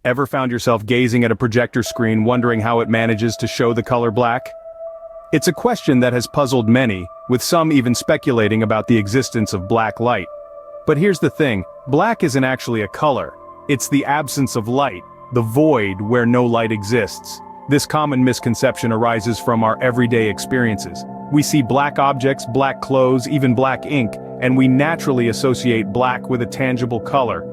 Ever found yourself gazing at a projector screen wondering how it manages to show the color black? It's a question that has puzzled many, with some even speculating about the existence of black light. But here's the thing, black isn't actually a color. It's the absence of light, the void where no light exists. This common misconception arises from our everyday experiences. We see black objects, black clothes, even black ink, and we naturally associate black with a tangible color.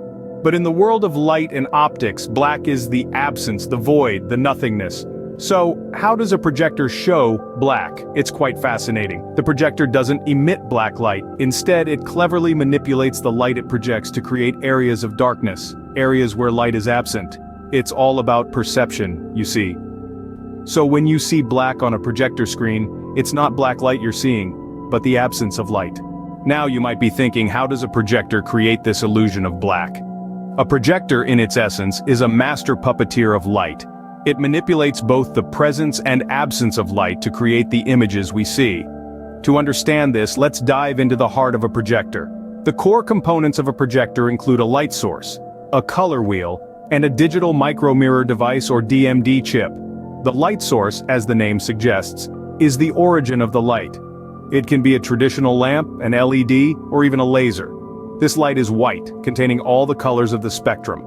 But in the world of light and optics, black is the absence, the void, the nothingness. So, how does a projector show black? It's quite fascinating. The projector doesn't emit black light. Instead, it cleverly manipulates the light it projects to create areas of darkness, areas where light is absent. It's all about perception, you see. So when you see black on a projector screen, it's not black light you're seeing, but the absence of light. Now you might be thinking, how does a projector create this illusion of black? A projector, in its essence, is a master puppeteer of light. It manipulates both the presence and absence of light to create the images we see. To understand this, let's dive into the heart of a projector. The core components of a projector include a light source, a color wheel, and a digital micromirror device or DMD chip. The light source, as the name suggests, is the origin of the light. It can be a traditional lamp, an LED, or even a laser. This light is white, containing all the colors of the spectrum.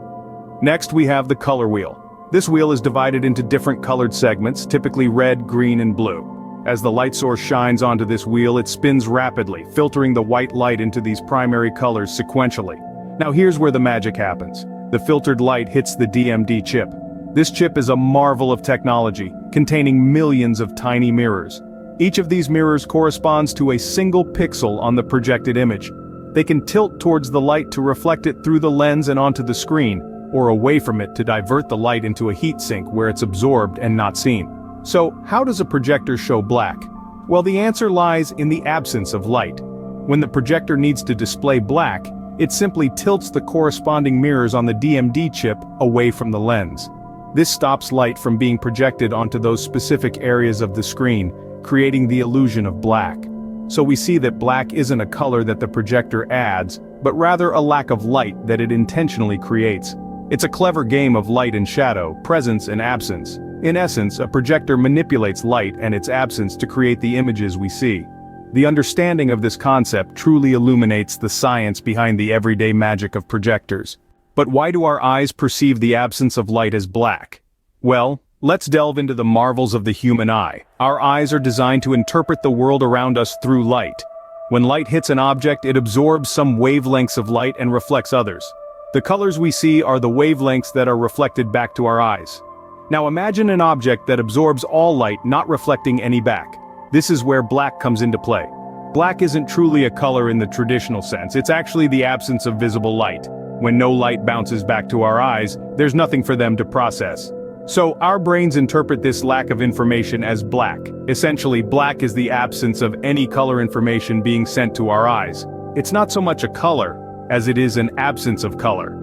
Next we have the color wheel. This wheel is divided into different colored segments, typically red, green, and blue. As the light source shines onto this wheel, it spins rapidly, filtering the white light into these primary colors sequentially. Now here's where the magic happens. The filtered light hits the DMD chip. This chip is a marvel of technology, containing millions of tiny mirrors. Each of these mirrors corresponds to a single pixel on the projected image. They can tilt towards the light to reflect it through the lens and onto the screen, or away from it to divert the light into a heat sink where it's absorbed and not seen. So, how does a projector show black? Well, the answer lies in the absence of light. When the projector needs to display black, it simply tilts the corresponding mirrors on the DMD chip away from the lens. This stops light from being projected onto those specific areas of the screen, creating the illusion of black. So we see that black isn't a color that the projector adds, but rather a lack of light that it intentionally creates. It's a clever game of light and shadow, presence and absence. In essence, a projector manipulates light and its absence to create the images we see. The understanding of this concept truly illuminates the science behind the everyday magic of projectors. But why do our eyes perceive the absence of light as black? Well, let's delve into the marvels of the human eye. Our eyes are designed to interpret the world around us through light. When light hits an object, it absorbs some wavelengths of light and reflects others. The colors we see are the wavelengths that are reflected back to our eyes. Now imagine an object that absorbs all light, not reflecting any back. This is where black comes into play. Black isn't truly a color in the traditional sense, it's actually the absence of visible light. When no light bounces back to our eyes, there's nothing for them to process. So our brains interpret this lack of information as black. Essentially, black is the absence of any color information being sent to our eyes. It's not so much a color, as it is an absence of color.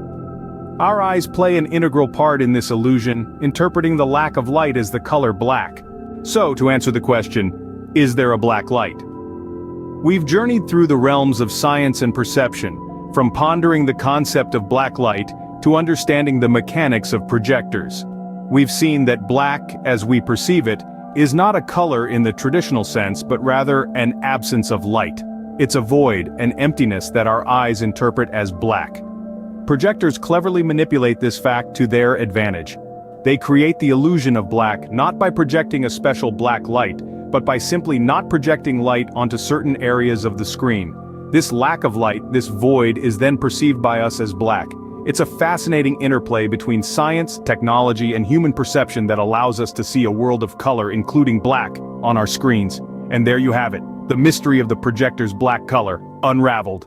Our eyes play an integral part in this illusion, interpreting the lack of light as the color black. So, to answer the question, is there a black light? We've journeyed through the realms of science and perception, from pondering the concept of black light to understanding the mechanics of projectors. We've seen that black, as we perceive it, is not a color in the traditional sense, but rather an absence of light. It's a void, an emptiness that our eyes interpret as black. Projectors cleverly manipulate this fact to their advantage. They create the illusion of black not by projecting a special black light, but by simply not projecting light onto certain areas of the screen. This lack of light, this void, is then perceived by us as black. It's a fascinating interplay between science, technology, and human perception that allows us to see a world of color, including black, on our screens. And there you have it, the mystery of the projector's black color, unraveled.